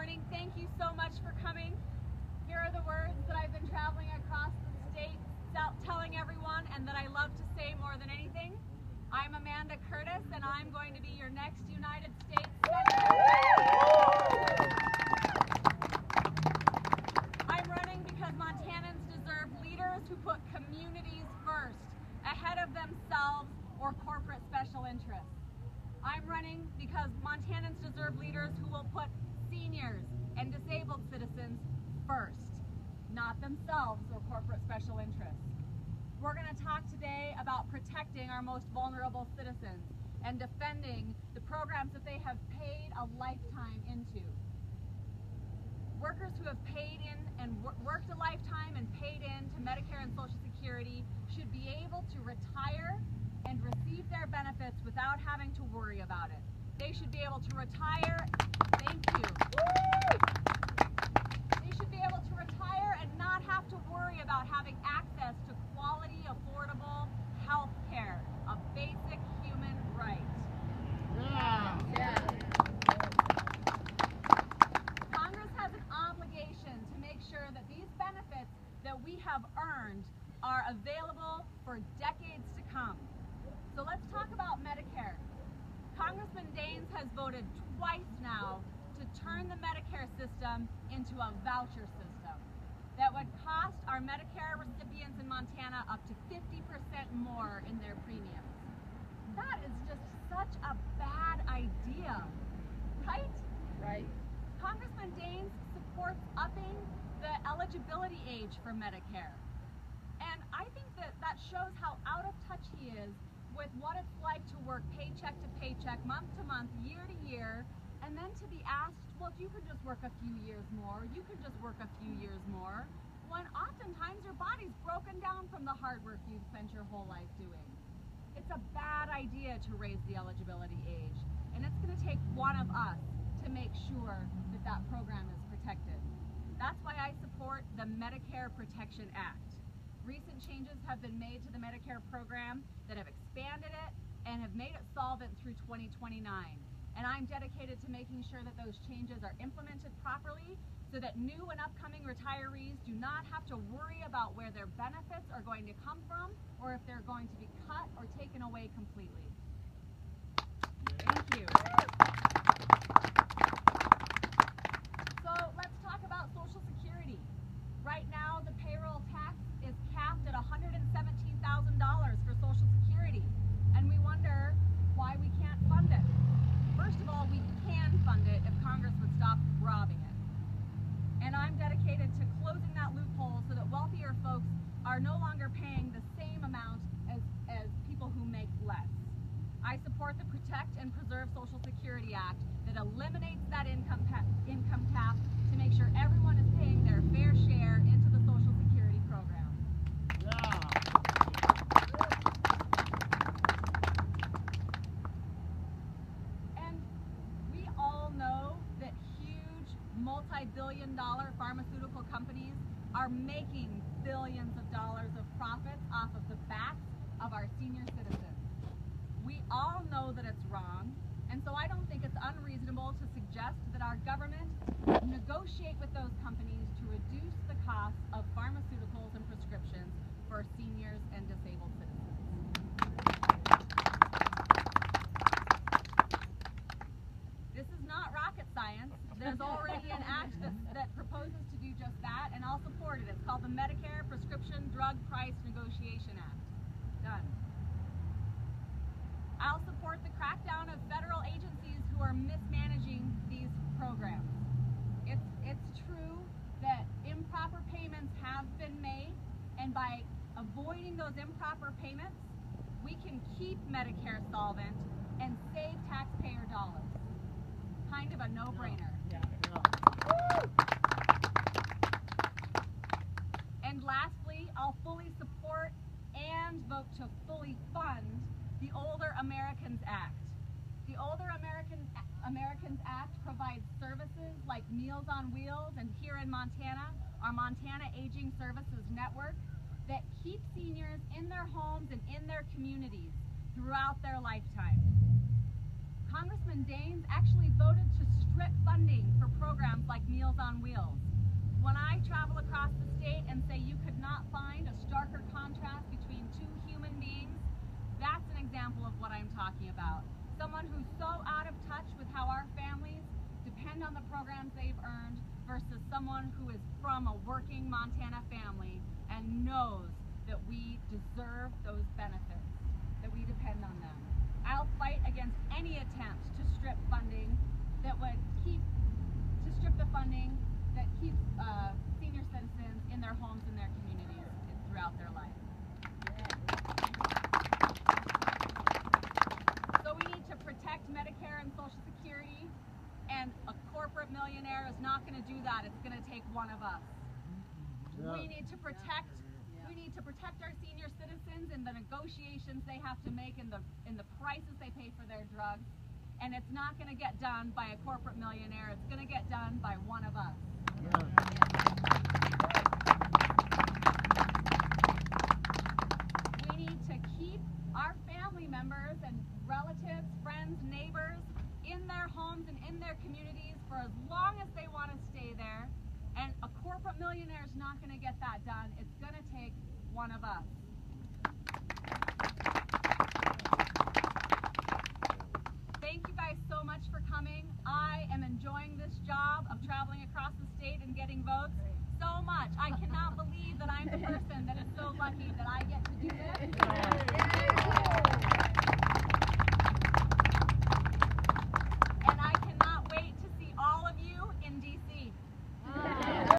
morning. Thank you so much for coming. Here are the words that I've been traveling across the state telling everyone and that I love to say more than anything. I'm Amanda Curtis and I'm going to be your next United States Senator. I'm running because Montanans deserve leaders who put communities first, ahead of themselves or corporate special interests. I'm running because Montanans deserve leaders who will put seniors and disabled citizens first, not themselves or corporate special interests. We're going to talk today about protecting our most vulnerable citizens and defending the programs that they have paid a lifetime into. Workers who have paid in and worked a lifetime and paid in to Medicare and Social Security should be able to retire and receive their benefits without having to worry about it. They should be able to retire, thank you. They should be able to retire and not have to worry about having access to quality, affordable health care, a basic human right. Congress has an obligation to make sure that these benefits that we have earned are available for decades to come. So let's talk about Medicare. Congressman Daines has voted twice now to turn the Medicare system into a voucher system that would cost our Medicare recipients in Montana up to 50% more in their premiums. That is just such a bad idea, right? Right. Congressman Daines supports upping the eligibility age for Medicare. And I think that shows how out of touch he is with what it's like to work paycheck to paycheck, month to month, year to year, and then to be asked, well, you could just work a few years more, you could just work a few years more, when oftentimes your body's broken down from the hard work you've spent your whole life doing. It's a bad idea to raise the eligibility age, and it's going to take one of us to make sure that that program is protected. That's why I support the Medicare Protection Act. Recent changes have been made to the Medicare program that have expanded it and have made it solvent through 2029. And I'm dedicated to making sure that those changes are implemented properly so that new and upcoming retirees do not have to worry about where their benefits are going to come from or if they're going to be cut or taken away completely. Thank you. So let's talk about Social Security. Right now, the payroll tax is capped at $117,000 for Social Security, and we wonder why we can't fund it. First of all, we can fund it if Congress would stop robbing it. And I'm dedicated to closing that loophole so that wealthier folks are no longer paying the same amount as people who make less. I support the Protect and Preserve Social Security Act that eliminates that income cap to make sure everyone is paying their fair share into the Social Security program. And we all know that huge multi-billion-dollar pharmaceutical companies are making billions of dollars of profits off of the backs of our senior citizens. We all know that it's wrong, and so I don't think it's unreasonable to suggest that our government negotiate with those companies to reduce the cost of pharmaceuticals and prescriptions for seniors and disabled citizens. This is not rocket science. There's already an act that proposes to do just that, and I'll support it. It's called the Medicare Prescription Drug Price Negotiation Act. Done. I'll support the crackdown of federal agencies who are mismanaging these programs. It's true that improper payments have been made, and by avoiding those improper payments, we can keep Medicare solvent and save taxpayer dollars. Kind of a no-brainer. And lastly, I'll fully support and vote to fully fund the Older Americans Act. The Older Americans Act provides services like Meals on Wheels, and here in Montana, our Montana Aging Services Network, that keep seniors in their homes and in their communities throughout their lifetime. Congressman Daines actually voted to strip funding for programs like Meals on Wheels. When I travel across the state and say you could not find a starker contrast between two human beings, that's an example of what I'm talking about. Someone who's so out of touch with how our families depend on the programs they've earned versus someone who is from a working Montana family and knows that we deserve those benefits, that we depend on them. I'll fight against any attempt to strip funding that would strip the funding that keeps senior citizens in their homes and their communities throughout their life. So we need to protect Medicare and Social Security, and a corporate millionaire is not going to do that. It's going to take one of us. We need to protect our senior citizens in the negotiations they have to make in the prices they pay for their drugs. And it's not going to get done by a corporate millionaire. It's going to get done by one of us. We need to keep our family members and relatives, friends, neighbors in their homes and in their communities for as long as they want to stay there. And a corporate millionaire is not going to get that done. It's going to take one of us. Thank you guys so much for coming. I am enjoying this job of traveling across the state and getting votes so much. I cannot believe that I'm the person that is so lucky that I get to do this.